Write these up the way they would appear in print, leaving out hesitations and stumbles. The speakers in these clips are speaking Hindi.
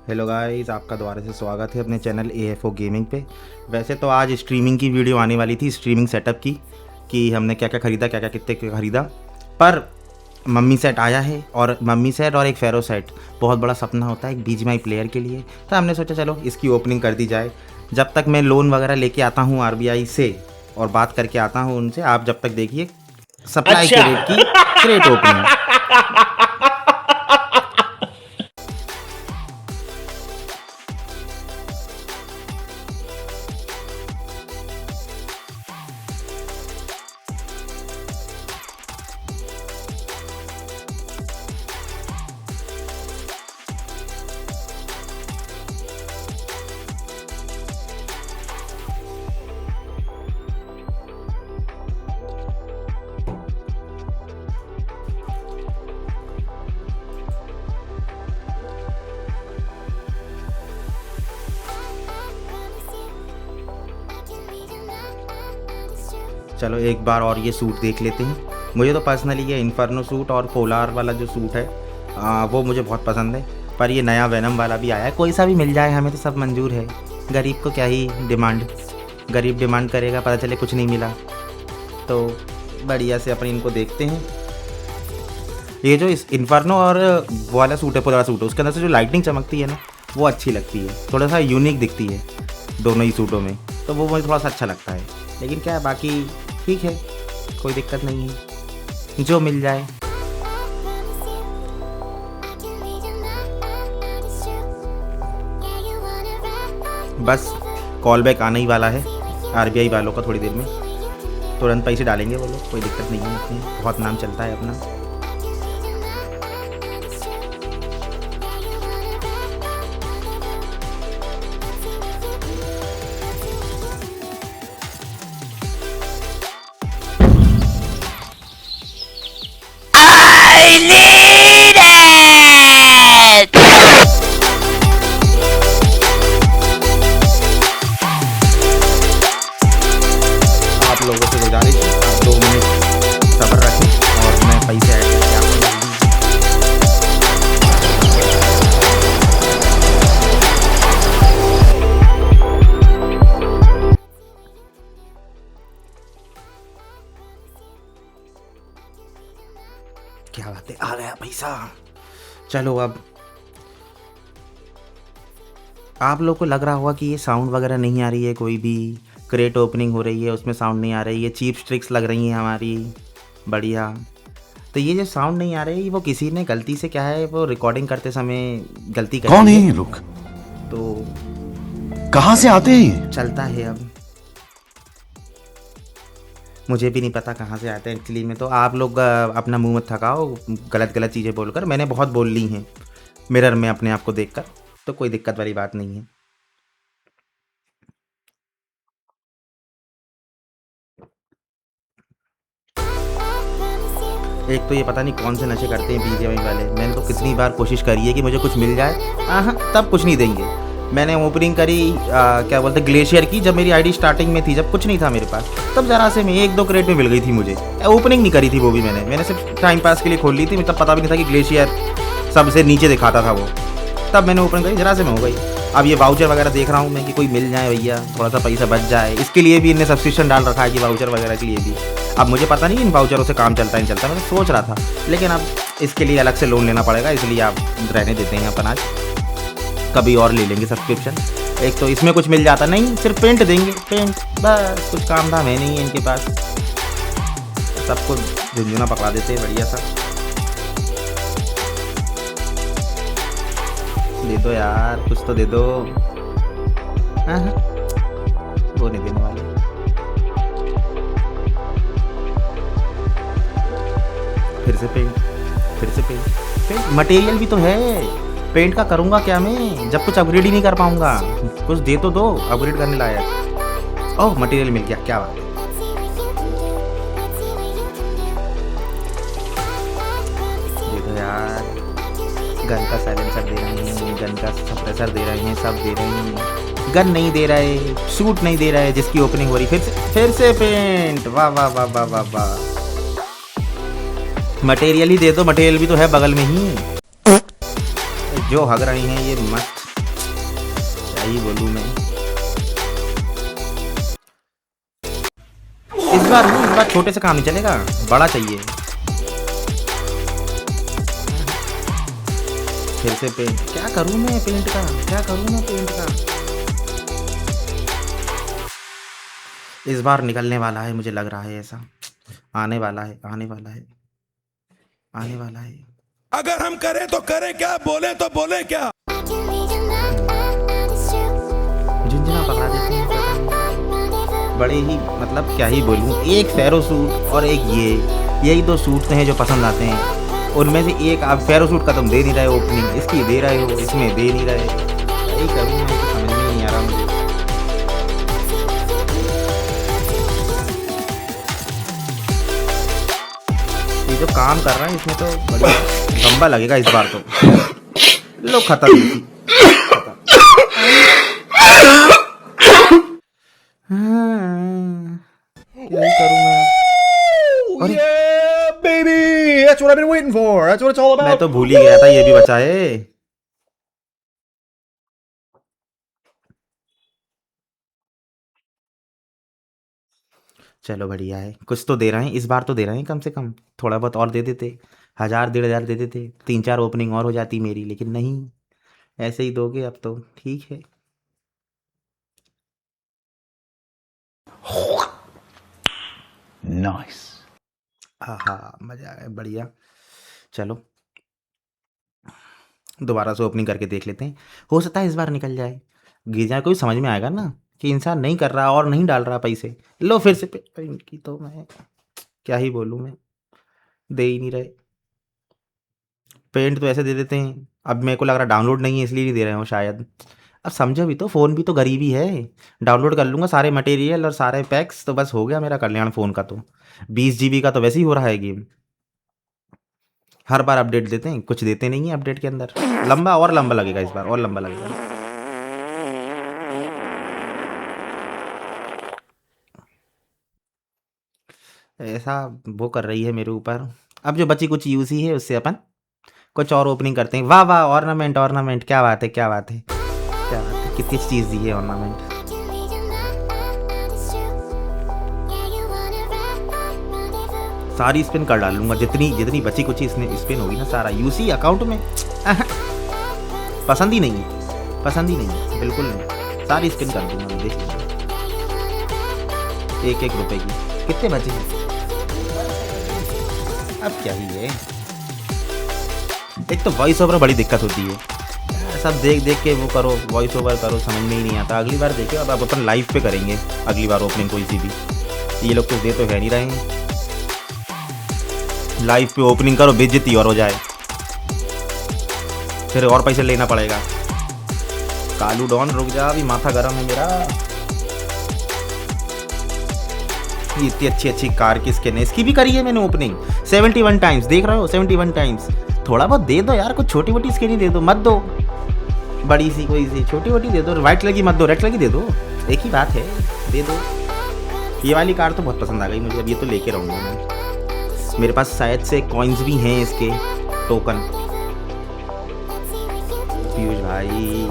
हेलो गाइस, आपका दोबारा से स्वागत है अपने चैनल AFO गेमिंग पे। वैसे तो आज स्ट्रीमिंग की वीडियो आने वाली थी, स्ट्रीमिंग सेटअप की, कि हमने क्या क्या ख़रीदा, क्या क्या कितने क्या खरीदा। पर मम्मी सेट आया है, और मम्मी सेट और एक फेरो सेट बहुत बड़ा सपना होता है एक BGMI प्लेयर के लिए। तो हमने सोचा चलो इसकी ओपनिंग कर दी जाए। जब तक मैं लोन वगैरह लेके आता हूँ RBI से और बात करके आता हूँ उनसे, आप जब तक देखिए सप्लाई अच्छा। क्रेट की क्रेट ओपनिंग। चलो एक बार और ये सूट देख लेते हैं। मुझे तो पर्सनली ये इन्फर्नो सूट और पोलार वाला जो सूट है वो मुझे बहुत पसंद है। पर ये नया वेनम वाला भी आया है, कोई सा भी मिल जाए हमें तो सब मंजूर है। गरीब को क्या ही डिमांड, गरीब डिमांड करेगा, पता चले कुछ नहीं मिला। तो बढ़िया से अपन इनको देखते हैं। ये जो इस इन्फर्नो और वो वाला सूट है, पोलार सूट है, उसके अंदर से जो लाइटनिंग चमकती है ना, वो अच्छी लगती है, थोड़ा सा यूनिक दिखती है दोनों ही सूटों में। तो वो मुझे थोड़ा सा अच्छा लगता है। लेकिन क्या है, बाकी ठीक है, कोई दिक्कत नहीं है, जो मिल जाए। बस कॉल बैक आने ही वाला है RBI वालों का, थोड़ी देर में तुरंत पैसे डालेंगे वो लोग, कोई दिक्कत नहीं है। अपनी बहुत नाम चलता है अपना। I need it! आप लोगों से गुजारिश है, आप 2 मिनट सब्र रखें और मैं पैसे ऐड करके आपको दे दूँगी। क्या बात है, आ गया पैसा। चलो अब आप लोग को लग रहा होगा कि ये साउंड वगैरह नहीं आ रही है, कोई भी क्रेट ओपनिंग हो रही है उसमें साउंड नहीं आ रही है, चीप स्ट्रिक्स लग रही हैं हमारी बढ़िया। तो ये जो साउंड नहीं आ रही है, वो किसी ने गलती से, क्या है, वो रिकॉर्डिंग करते समय गलती कर कौन दी है है। ये लोग? तो कहाँ से आते हैं ये? चलता है अब, मुझे भी नहीं पता कहाँ से आते हैं एक्चुअली में। तो आप लोग अपना मुंह मत थकाओ गलत गलत चीज़ें बोलकर, मैंने बहुत बोल ली हैं मिरर में अपने आप को देखकर, तो कोई दिक्कत वाली बात नहीं है। एक तो ये पता नहीं कौन से नशे करते हैं BGMI वाले। मैंने तो कितनी बार कोशिश करी है कि मुझे कुछ मिल जाए, हाँ तब कुछ नहीं देंगे। मैंने ओपनिंग करी क्या बोलते ग्लेशियर की, जब मेरी ID स्टार्टिंग में थी, जब कुछ नहीं था मेरे पास, तब ज़रा से में 1-2 क्रेट में मिल गई थी मुझे। ओपनिंग नहीं करी थी वो भी, मैंने सिर्फ टाइम पास के लिए खोल ली थी। तब पता भी नहीं था कि ग्लेशियर सबसे नीचे दिखाता था वो, तब मैंने ओपन करी, ज़रा से में हो गई। अब ये वाउचर वगैरह देख रहा हूँ मैं कि कोई मिल जाए भैया, थोड़ा सा पैसा बच जाए, इसके लिए भी इनने सब्सक्रिप्शन डाल रखा है कि वाउचर वगैरह के लिए भी। अब मुझे पता नहीं इन वाउचरों से काम चलता नहीं चलता, मैं तो सोच रहा था, लेकिन अब इसके लिए अलग से लोन लेना पड़ेगा, इसलिए आप रहने देते हैं अपन, आज कभी और ले लेंगे सब्सक्रिप्शन। एक तो इसमें कुछ मिल जाता नहीं, सिर्फ पेंट देंगे, पेंट बस, कुछ काम धाम है नहीं है इनके पास, सबको झुंझुना पकड़ा देते हैं बढ़िया सा। दे दो यार, कुछ तो दे दो। हाँ वो नहीं देने वाले। फिर से पेंट, फिर से पेंट, पेंट मटेरियल भी तो है, पेंट का करूँगा क्या मैं जब कुछ अपग्रेड ही नहीं कर पाऊँगा। कुछ दे तो दो अपग्रेड करने लायक। ओह मटेरियल मिल गया, क्या बात है। देखो यार, गन का साइलेंसर दे रहे हैं, गन का सप्रेसर दे रहे हैं, सब दे रहे हैं, गन नहीं दे रहे, सूट नहीं दे रहे जिसकी ओपनिंग हो रही। फिर से पेंट, वाह वाह वाह वाह वाह वाह। मटेरियल ही दे दो, मटेरियल भी तो है बगल में ही। जो हग रहे हैं ये मस्त ही बोलूँ मैं। इस बार छोटे से काम नहीं चलेगा, बड़ा चाहिए। फिर से पेंट, क्या करूँ मैं पेंट का, क्या करूँ मैं पेंट का। इस बार निकलने वाला है, मुझे लग रहा है ऐसा। आने वाला है, आने वाला है, आने वाला है। अगर हम करें तो करें क्या, बोले तो बोले क्या। झुंझुना पकड़ा देते हैं, पता नहीं। बड़े ही मतलब क्या ही बोलूँ, एक फेरो सूट और एक यही दो सूट हैं जो पसंद आते हैं। उनमें से एक आप फेरो सूट का तुम दे नहीं रहे हो ओपनिंग, इसकी दे रहे हो, इसमें दे नहीं रहे। यही करूँ मैं, तो समझ में नहीं आ रहा मुझे। ये जो काम कर रहा है इसमें तो बड़ा लंबा लगेगा इस बार तो। लो खत्म इसी। क्या ही करूं मैं। अरे Yeah, baby! That's what I've been waiting for. That's what it's all मैं about. तो भूल ही गया था ये भी बचा है। चलो बढ़िया है, कुछ तो दे रहे हैं इस बार, तो दे रहे हैं कम से कम। थोड़ा बहुत और दे देते, 1000 1500 दे देते, 3 4 ओपनिंग और हो जाती मेरी, लेकिन नहीं, ऐसे ही दोगे अब तो ठीक है। Nice. हाँ मजा आया, बढ़िया। चलो दोबारा से ओपनिंग करके देख लेते हैं, हो सकता है इस बार निकल जाए। गिर जाए कोई समझ में आएगा ना कि इंसान नहीं कर रहा और नहीं डाल रहा पैसे। लो फिर से इनकी तो मैं क्या ही बोलूँ मैं, दे ही नहीं रहे। पेंट तो ऐसे दे देते हैं, अब मेरे को लग रहा डाउनलोड नहीं है इसलिए नहीं दे रहे हो शायद। अब समझो भी तो, फ़ोन भी तो गरीबी है। डाउनलोड कर लूँगा सारे मटेरियल और सारे पैक्स, तो बस हो गया मेरा कल्याण। फ़ोन का तो 20 GB का तो वैसे ही हो रहा है गेम। हर बार अपडेट देते हैं, कुछ देते नहीं है अपडेट के अंदर। लंबा और लंबा लगेगा इस बार, और लंबा लगेगा। ऐसा वो कर रही है मेरे ऊपर। अब जो बची कुछ यूसी है उससे अपन कुछ और ओपनिंग करते हैं। वाह वाह, ऑर्नामेंट ऑर्नामेंट, क्या बात है, क्या बात है, क्या बात है, कितनी चीज़ दी है ऑर्नामेंट। सारी स्पिन कर डालूंगा, जितनी जितनी बची कुछ इसमें स्पिन होगी ना, सारा यूसी अकाउंट में। पसंद ही नहीं है, पसंद ही नहीं है, बिल्कुल नहीं। सारी स्पिन कर दूंगा मैं, देख लीजिए। 1 1 रुपए की कितने बचे हैं अब, क्या ही है। एक तो वॉइस ओवर बड़ी दिक्कत होती है, सब देख देख के वो करो, वॉइस ओवर करो, समझ में ही नहीं आता। अगली बार देखिए, अब अपन लाइव पे करेंगे अगली बार ओपनिंग कोई सी भी। ये लोग कुछ दे तो है नहीं रहे हैं, लाइव पे ओपनिंग करो, बेइज्जती और हो जाए, फिर और पैसे लेना पड़ेगा। कालू डॉन रुक जा, अभी माथा गर्म है मेरा। इतनी अच्छी अच्छी कार की स्किन है, इसकी भी करी है मैंने ओपनिंग 71 टाइम्स, देख रहे हो 71 टाइम्स। थोड़ा बहुत दे दो यार, कुछ छोटी मोटी स्किन ही दे दो, मत दो बड़ी सी, कोई सी छोटी मोटी दे दो। वाइट कलर की मत दो, रेड कलर की दे दो, एक ही बात है, दे दो। ये वाली कार तो बहुत पसंद आ गई मुझे, अब ये तो लेके रहूँगा मैं। मेरे पास शायद से कॉइन्स भी हैं इसके, टोकन। पीयूष भाई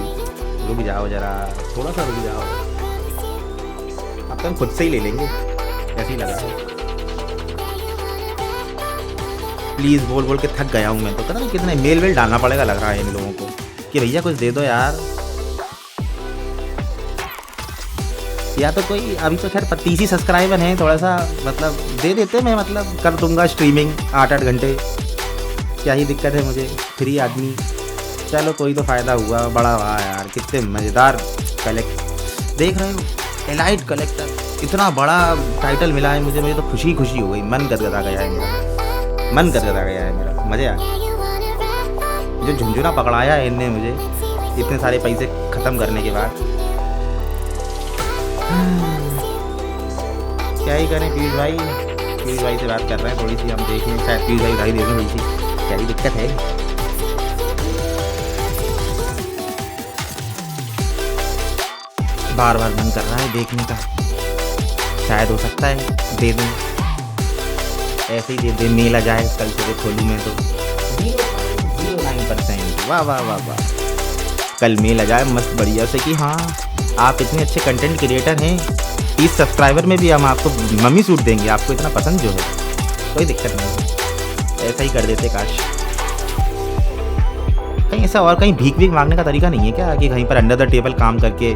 रुक जाओ जरा, थोड़ा सा रुक जाओ, अब तो हम खुद से ही ले लेंगे, ऐसे ही लगा है। प्लीज़ बोल बोल के थक गया हूँ मैं तो, पता नहीं कितने मेल वेल डालना पड़ेगा लग रहा है इन लोगों को कि भैया कुछ दे दो यार। या तो कोई, अभी तो खैर 35 सब्सक्राइबर हैं, थोड़ा सा मतलब दे देते, मैं मतलब कर दूंगा स्ट्रीमिंग 8 घंटे, क्या ही दिक्कत है मुझे, फ्री आदमी। चलो कोई तो फ़ायदा हुआ, बड़ा वाह यार, कितने मज़ेदार कलेक्ट, देख रहे हो एलाइट कलेक्टर, इतना बड़ा टाइटल मिला है मुझे तो खुशी खुशी हो गई, मन गदगदा गया है मेरा, मन गदगदा गया है मेरा, मज़े आ गए। जो झुंझुना पकड़ाया है इनने मुझे इतने सारे पैसे ख़त्म करने के बाद, क्या ही करें। पीयूष भाई से बात कर रहे हैं थोड़ी सी, हम देख लें, शायद पीयूष भाई दे दें थोड़ी सी, क्या ही दिक्कत है। बार बार मन कर रहा है देखने का, शायद हो सकता है दे दूँ, ऐसे ही दे दे, मेल आ जाए कल सुबह खोलूँ मैं तो 0.09%। वाह वाह वाह वाह, कल मेल आ जाए मस्त बढ़िया से कि हाँ आप इतने अच्छे कंटेंट क्रिएटर हैं, 30 सब्सक्राइबर में भी हम आपको मम्मी सूट देंगे, आपको इतना पसंद जो है, कोई दिक्कत नहीं। ऐसा ही कर देते काश। कहीं ऐसा और कहीं भीख भीख मांगने का तरीका नहीं है क्या कि कहीं पर अंडर द टेबल काम करके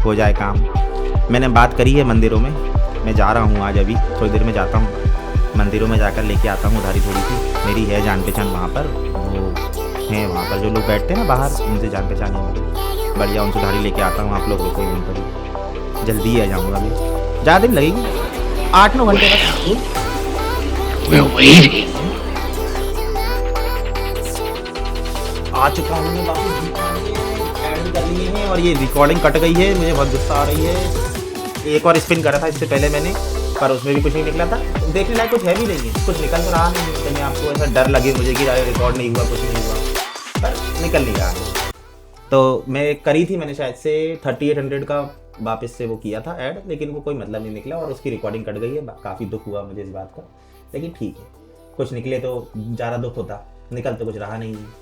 हो जाए काम। मैंने बात करी है मंदिरों में, मैं जा रहा हूँ आज, अभी थोड़ी देर में जाता हूँ मंदिरों में, जाकर लेके आता हूँ उधारी थोड़ी सी। मेरी है जान पहचान वहाँ पर, वो हैं वहाँ पर जो लोग बैठते हैं ना बाहर, उनसे जान पहचान है मेरी, बढ़िया उनसे उधारी लेके आता हूँ। आप लोग रुको वहीं पर, जल्दी ही आ जाऊँगा मैं, ज़्यादा दिन लगेगी, 8-9 घंटे तक। आ चुका हूँ मैं वापस, एड कर लिए हैं और ये रिकॉर्डिंग कट गई है, मुझे बहुत गुस्सा आ रही है। एक और स्पिन करा था इससे पहले मैंने, पर उसमें भी कुछ नहीं निकला था। देखने लायक कुछ है भी नहीं है, कुछ निकल तो रहा नहीं है। कहीं आपको ऐसा डर लगे मुझे कि रिकॉर्ड नहीं हुआ, कुछ नहीं हुआ, पर निकल नहीं रहा है। तो मैं करी थी मैंने शायद से 3800 का वापस से वो किया था ऐड, लेकिन वो कोई मतलब नहीं निकला और उसकी रिकॉर्डिंग कट गई है। काफ़ी दुख हुआ मुझे इस बात का, लेकिन ठीक है, कुछ निकले तो ज़्यादा दुख होता, निकल तो कुछ रहा नहीं है।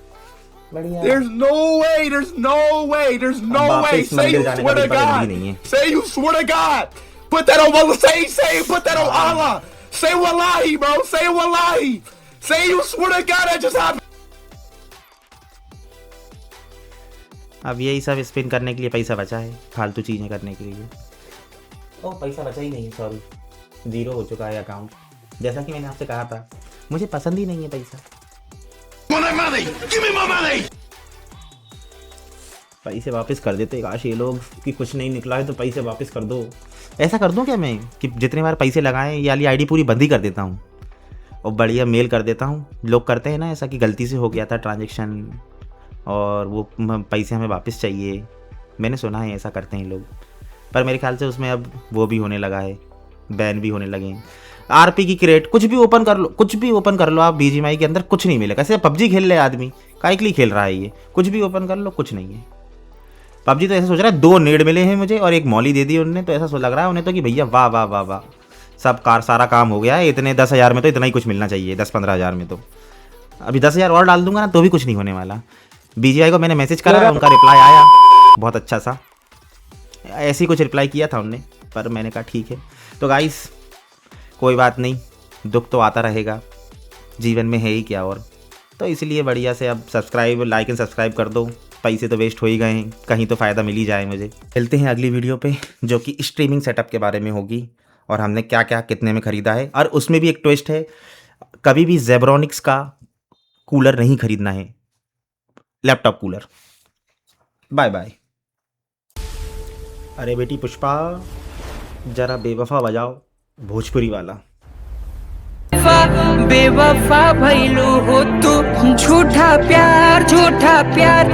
बढ़िया। There's no way. There's no way. There's no way. Say you swear to God. Say you swear to God. Put that on Allah. Say. Put that on Allah. Say wallahi, bro. Say wallahi. Say you swear to God that just happened. अब यही सब स्पिन करने के लिए पैसा बचा है, फालतू चीज़ें करने के लिए। ओह पैसा बचा ही नहीं है, सॉरी, 0 हो चुका है अकाउंट। जैसा कि मैंने आपसे कहा था, मुझे पसंद ही नहीं है पैसा। पैसे वापस कर देते काश ये लोग कि कुछ नहीं निकला है तो पैसे वापस कर दो। ऐसा कर दूं क्या मैं कि जितने बार पैसे लगाएं ये वाली आईडी पूरी बंद ही कर देता हूँ और बढ़िया मेल कर देता हूँ। लोग करते हैं ना ऐसा कि गलती से हो गया था ट्रांजैक्शन और वो पैसे हमें वापस चाहिए, मैंने सुना है ऐसा करते हैं लोग, पर मेरे ख्याल से उसमें अब वो भी होने लगा है, बैन भी होने लगे हैं। आरपी की क्रेट कुछ भी ओपन कर लो, कुछ भी ओपन कर लो आप, बीजीएमआई के अंदर कुछ नहीं मिलेगा। ऐसे पबजी खेल ले आदमी, काहे के लिए खेल रहा है ये, कुछ भी ओपन कर लो कुछ नहीं है। पबजी तो ऐसा सोच रहा है 2 नेड मिले हैं मुझे और एक मॉली दे दी उन्होंने, तो ऐसा लग रहा है उन्हें तो कि भैया वाह वाह वाह वाह, सब सारा काम हो गया है। इतने 10,000 में तो इतना ही कुछ मिलना चाहिए, 10-15 हज़ार में तो अभी 10,000 और डाल दूंगा ना तो भी कुछ नहीं होने वाला। बीजीआई को मैंने मैसेज करा, उनका रिप्लाई आया बहुत अच्छा सा, ऐसे ही कुछ रिप्लाई किया था उनने, पर मैंने कहा ठीक है। तो गाइस कोई बात नहीं, दुख तो आता रहेगा, जीवन में है ही क्या और, तो इसलिए बढ़िया से अब सब्सक्राइब, लाइक एंड सब्सक्राइब कर दो। पैसे तो वेस्ट हो ही गए हैं, कहीं तो फ़ायदा मिल ही जाए मुझे। चलते हैं अगली वीडियो पे जो कि स्ट्रीमिंग सेटअप के बारे में होगी और हमने क्या क्या कितने में ख़रीदा है। और उसमें भी एक ट्विस्ट है, कभी भी जेब्रॉनिक्स का कूलर नहीं खरीदना है, लैपटॉप कूलर। Bye bye. अरे बेटी पुष्पा ज़रा बेवफा बजाओ भोजपुरी वाला। बेवफा भइलू हो तू, झूठा प्यार